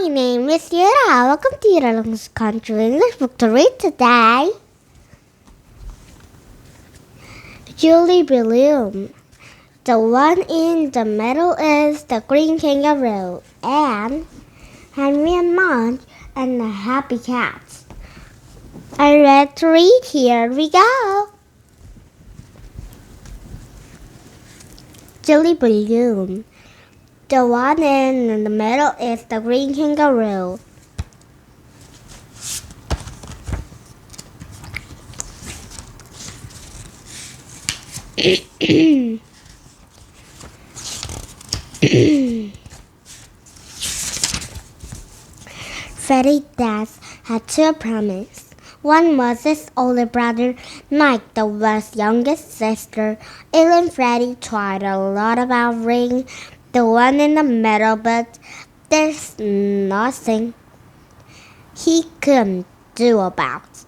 My name is Judy. Welcome to Yura's Country English book to read today. Judy Blume. The one in the middle is the green kangaroo, and Henry and Mudge and the happy cats. I read 3. Here we go. Judy Blume. The one in the middle is the green kangaroo. Freddie's dad had 2 promises. One was his older brother, Mike, the was youngest sister. Ellen and Freddie tried a lot about ring the one in the middle, but there's nothing he couldn't do about it.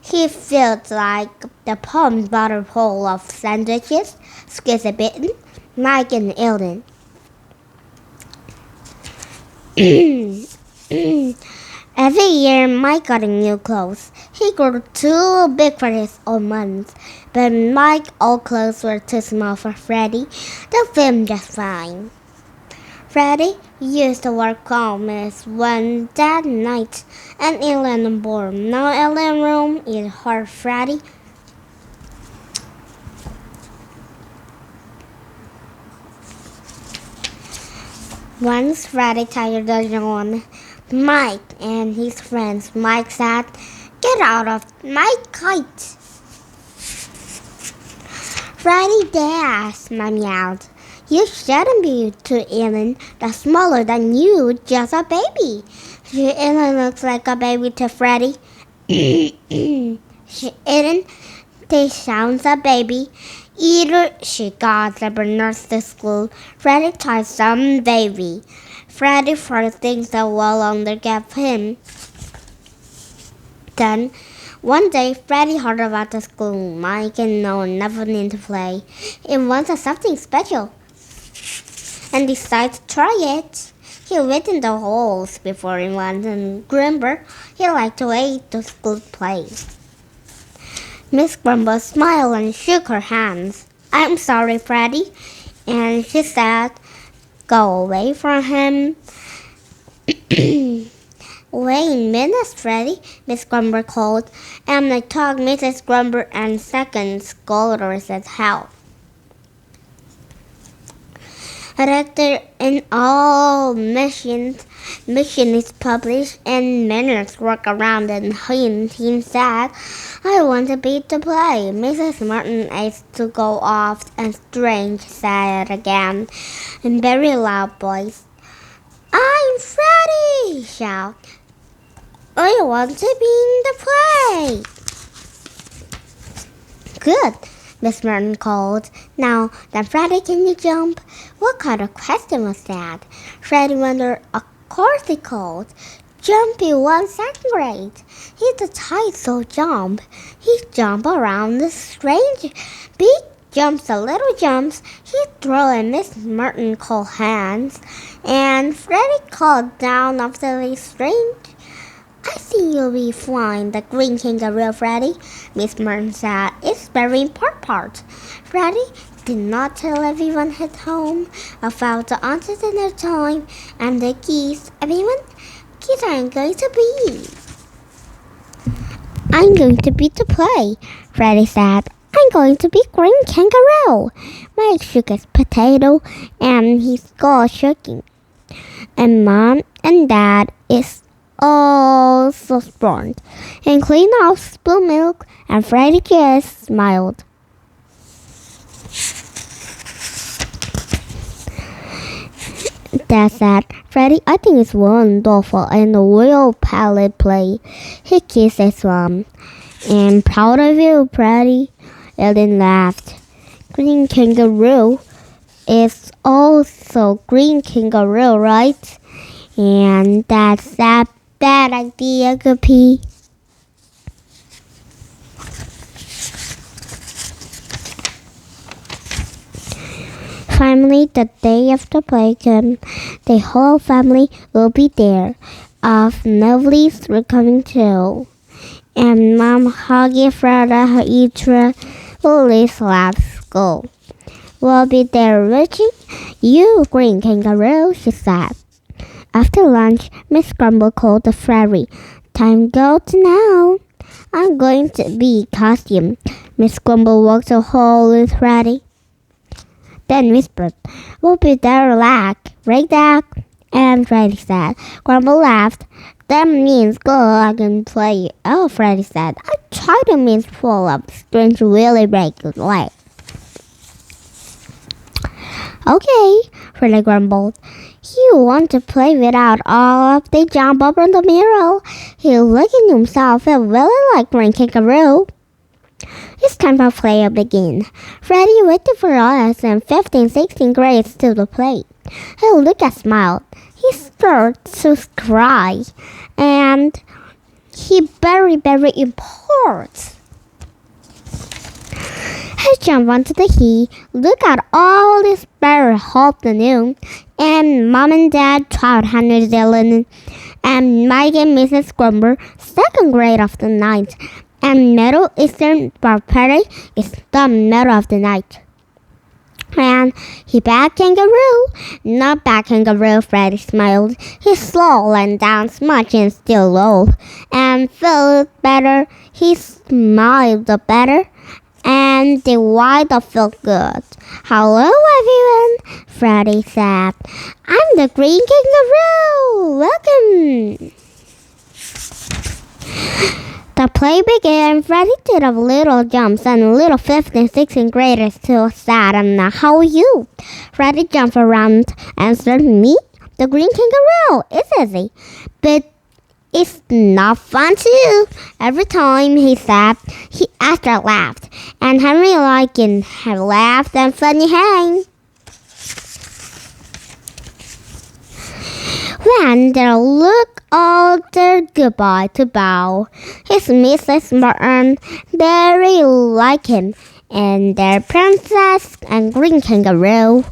He felt like the palm butter bowl of sandwiches, squeezed bitten, Mike and Ellen. Every year, Mike got new clothes. He grew too big for his own months, but Mike's old clothes were too small for Freddie. They fit him just fine. Freddie used to work almost one that night, and Ellen born. Now Ellen's room is her Freddie. Once Freddie tired of John, Mike and his friends. Mike said, "Get out of my kite." Freddie danced, Mommy yelled. "You shouldn't be to Ellen. That's smaller than you, just a baby." Ellen looks like a baby to Freddie. Ellen, they sounds a baby. Either she got the nurse to school. Freddie tried some baby. Freddie first thinks the wall under gave him. Then, one day, Freddie heard about the school. Mike and Noah never need to play. It wanted something special, and decided to try it. He went in the holes before he went, and Grumble, he liked to eat the school play. Miss Grumble smiled and shook her hands. "I'm sorry, Freddie," and she said, "Go away from him." "Wait a minute, Freddie," Miss Grumble called, and I took Mrs. Grumble and second scholars as help. Director in all missions. Mission is published and minutes work around and he said, "I want to be to play." Mrs. Martin asked to go off and Strange said again in very loud voice, "I'm Freddie!" shout. "I want to be in the play." "Good," Miss Martin called. "Now then, Freddie, can you jump?" What kind of question was that? Freddie wondered. Of course he called. Jumpy was second grade. He's a tight so jump. He jump around the strange. Big jumps, a little jumps. He throw and Miss Martin called hands. And Freddie called down after the strange. "I think you'll be flying the green kangaroo, Freddie," Miss Martin said. "It's very important." Freddie did not tell everyone at home about the answers in their time and the keys. "Everyone, keys I'm going to be. I'm going to be to play," Freddie said. "I'm going to be green kangaroo." Mike shook his potato and his skull shaking. And Mom and Dad is also spawned and cleaned off spilled milk, and Freddie just smiled. Dad said, "Freddie, I think it's wonderful and a real palette play." He kissed his mom. "I'm proud of you, Freddie." Ellen laughed. "Green kangaroo is also green kangaroo, right?" And that's a bad idea, Guppy. Finally, the day of the play came. The whole family will be there. Of Lovelies were coming too. And Mom, Huggy, Freda, Etra, Lily's last school. We'll be there reaching you, Green Kangaroo, she said. After lunch, Miss Grumble called the fairy. Time goes now. I'm going to be costume. Miss Grumble walked the hall with Freddy. Then whispered, we'll be there right back. And Freddy said. Grumble laughed. That means go out and play. Oh, Freddy said. I tried to means full of strange really break light. Okay, Freddy grumbled. You want to play without all of the jump over the mirror. He looked at himself and really like Green Kangaroo. It's time for play to begin. Freddy waited for us and 15, 16 grades to the play. He looked and smiled. He started to cry. And he very important. He jumped onto the heat, looked at all this very afternoon, and Mom and Dad tried Henry Dillon, and Mike and Mrs. Grumble, second grade of the night, and Middle Eastern Barbarian is the middle of the night. And he back Kangaroo, not back Kangaroo, Freddy smiled. He slow and danced much and still low, and felt better. He smiled better. And the water felt good. Hello, everyone, Freddy said. I'm the Green Kangaroo. Welcome. The play began. Freddy did a little jumps and little 5th and 6th graders still sat and how are you? Freddy jumped around and said, me, the Green Kangaroo. It's easy. But it's not fun too. Every time he sat, he extra laughed, and Henry liked and laughed and funny hang. When they looked all their goodbye to bow, his Mrs. Martin very like him, and their princess and Green Kangaroo.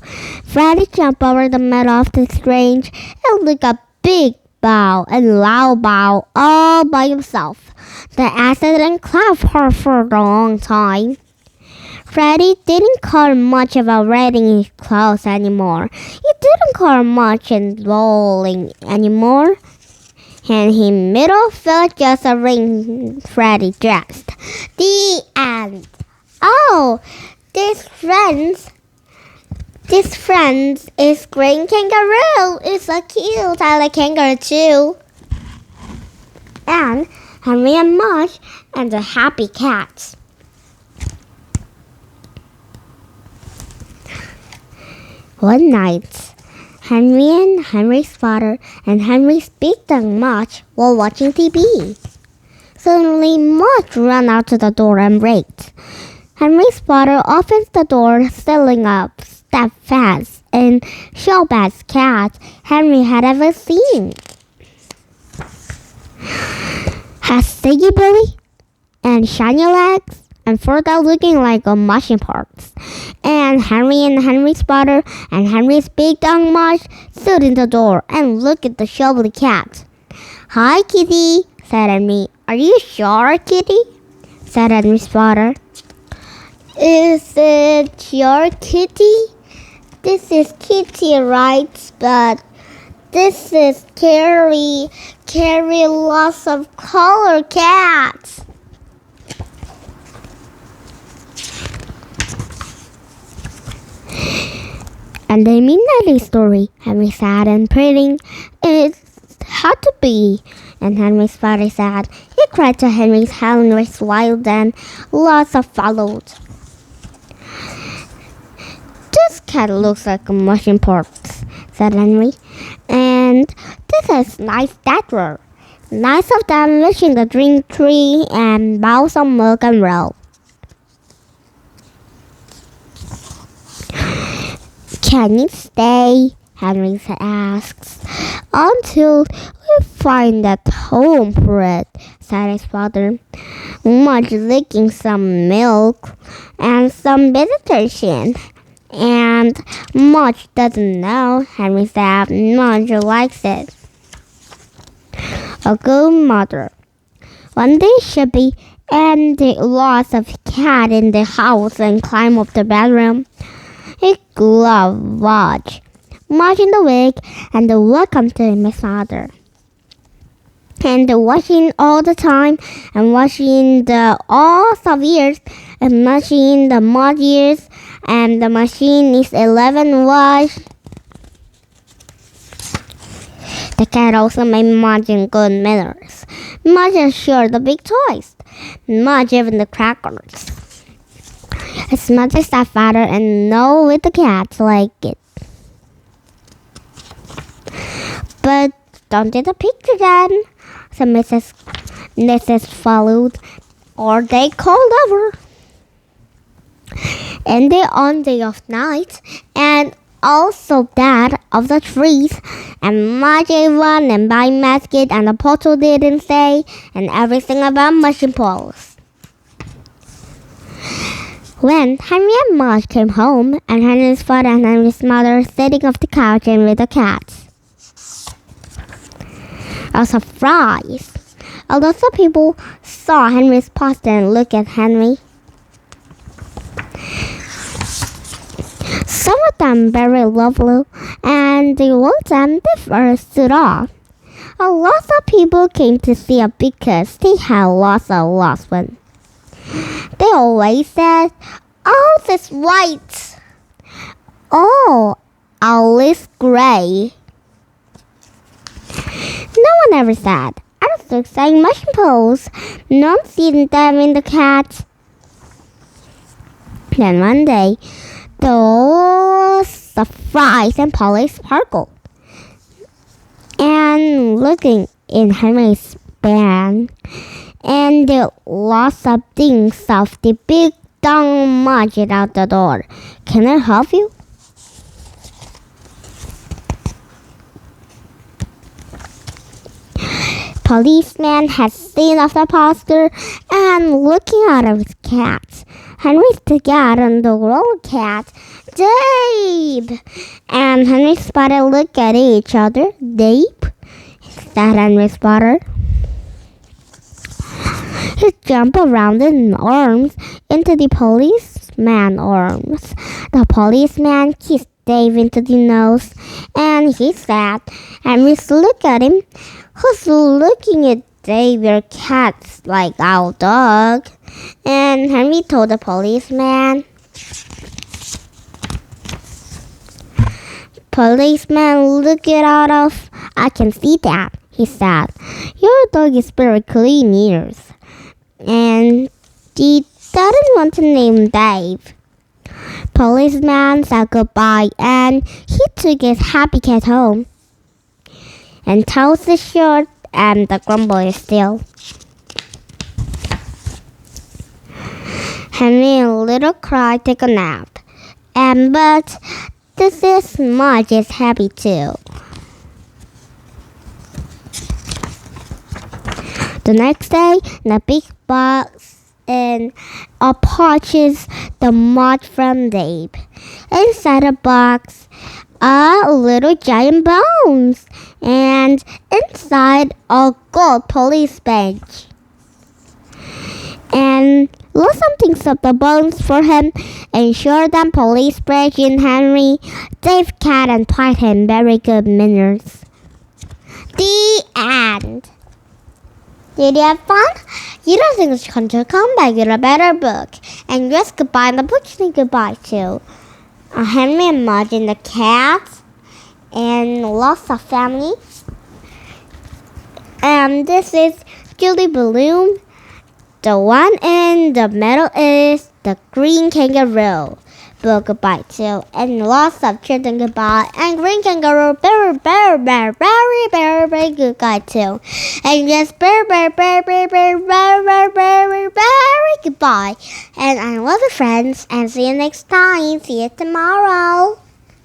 Freddy jumped over the middle of the stage and looked a big bow and loud bow all by himself. The accident clapped her for a long time. Freddy didn't care much about reading his clothes anymore. He didn't care much in bowling anymore. And his middle felt just a ring Freddy dressed. The end. Oh, this friends is Green Kangaroo. It's so cute. I like Kangaroo too. And Henry and Mudge and the happy cats. One night, Henry and Henry's father and Henry's big dog Mudge were watching TV. Suddenly, Mudge ran out to the door and braked. Henry's father opens the door, stealing up that fast and show best cat Henry had ever seen. Has Siggy Billy and shiny legs and fur that looking like a machine parts. And Henry and Henry's father and Henry's big dog Mudge stood in the door and looked at the shovelly cat. Hi, Kitty, said Henry. Are you sure, Kitty? Said Henry's father. Is it your kitty? This is Kitty, right? But this is Carrie. Carrie, lots of color cats. And the midnight story, Henry said and praying, it had to be. And Henry's father said, he cried to Henry's Henry's wild and lots of followed. This cat looks like a machine parts, said Henry. And this is nice statue. Nice of them reaching the drink tree and bow some milk and roll. Can it stay? Henry asks. Until we find that home for it, said his father. Mudge licking some milk and some vegetation. And Mudge doesn't know. Henry said Mudge likes it. A good mother. One day Shippy and the lots of cat in the house and climbed up the bedroom. He loved Mudge. Mudge in the wig and welcome to his mother. And washing all the time and washing the all of ears and machine the mud ears and the machine is 11 wash. The cat also made Mudge in good manners. Mudge shared the big toys. Mudge even the crackers. His mother stepfather and no with the cat like it. But don't take the picture then, said Mrs. followed, or they called over. And they on day of night, and also that of the trees, and Mudge one and by basket and the portal didn't say, and everything about machine poles. When Henry and Mudge came home, and Henry's father and Henry's mother sitting off the couch and with the cats. A surprise! A lot of people saw Henry's poster and looked at Henry. Some of them very lovely, and the ones them different stood off. A lot of people came to see it because they had lots of lost ones. They always said, "Oh, this white." "Oh, Alice gray." No one ever said, "I was so exciting machine poles." No one seen them in the cat. Then one day, the surprise and Polly sparkled. And looking in Henry's bag, and the lots of things of the big dumb Mudge out the door. "Can I help you?" Policeman had seen off the poster and looking at his cat. Henry took on the little cat, "Dave!" And Henry's spotted looked at each other. "Dave?" said Henry's father. He jumped around in arms into the policeman's arms. The policeman kissed Dave into the nose, and he said, Henry's look at him. "Who's looking at Dave? Your cat's like our dog." And Henry told the policeman. Policeman looked it out of. "I can see that," he said. "Your dog is very clean ears." And he didn't want to name Dave. Policeman said goodbye and he took his happy cat home. And tells the shirt and the grumble is still. Henry and Little Cry take a nap. But this is Mudge is happy too. The next day, in a big box and pouches the Mudge from Dave. Inside the box, a little giant bones, and inside a gold police bench. And lots of things of the bones for him, and sure them police bench in Henry, Dave cat and taught him very good manners. The end. Did you have fun? You don't think it's going to come back with a better book. And yes, goodbye, and the book saying goodbye to Henry and Mudge and the cat, and lots of family. And this is Judy Blume. The one in the middle is the green kangaroo. Book goodbye too, and lots of children goodbye. And green kangaroo, very good guy too. And yes, very goodbye. And I love you friends, and see you next time. See you tomorrow.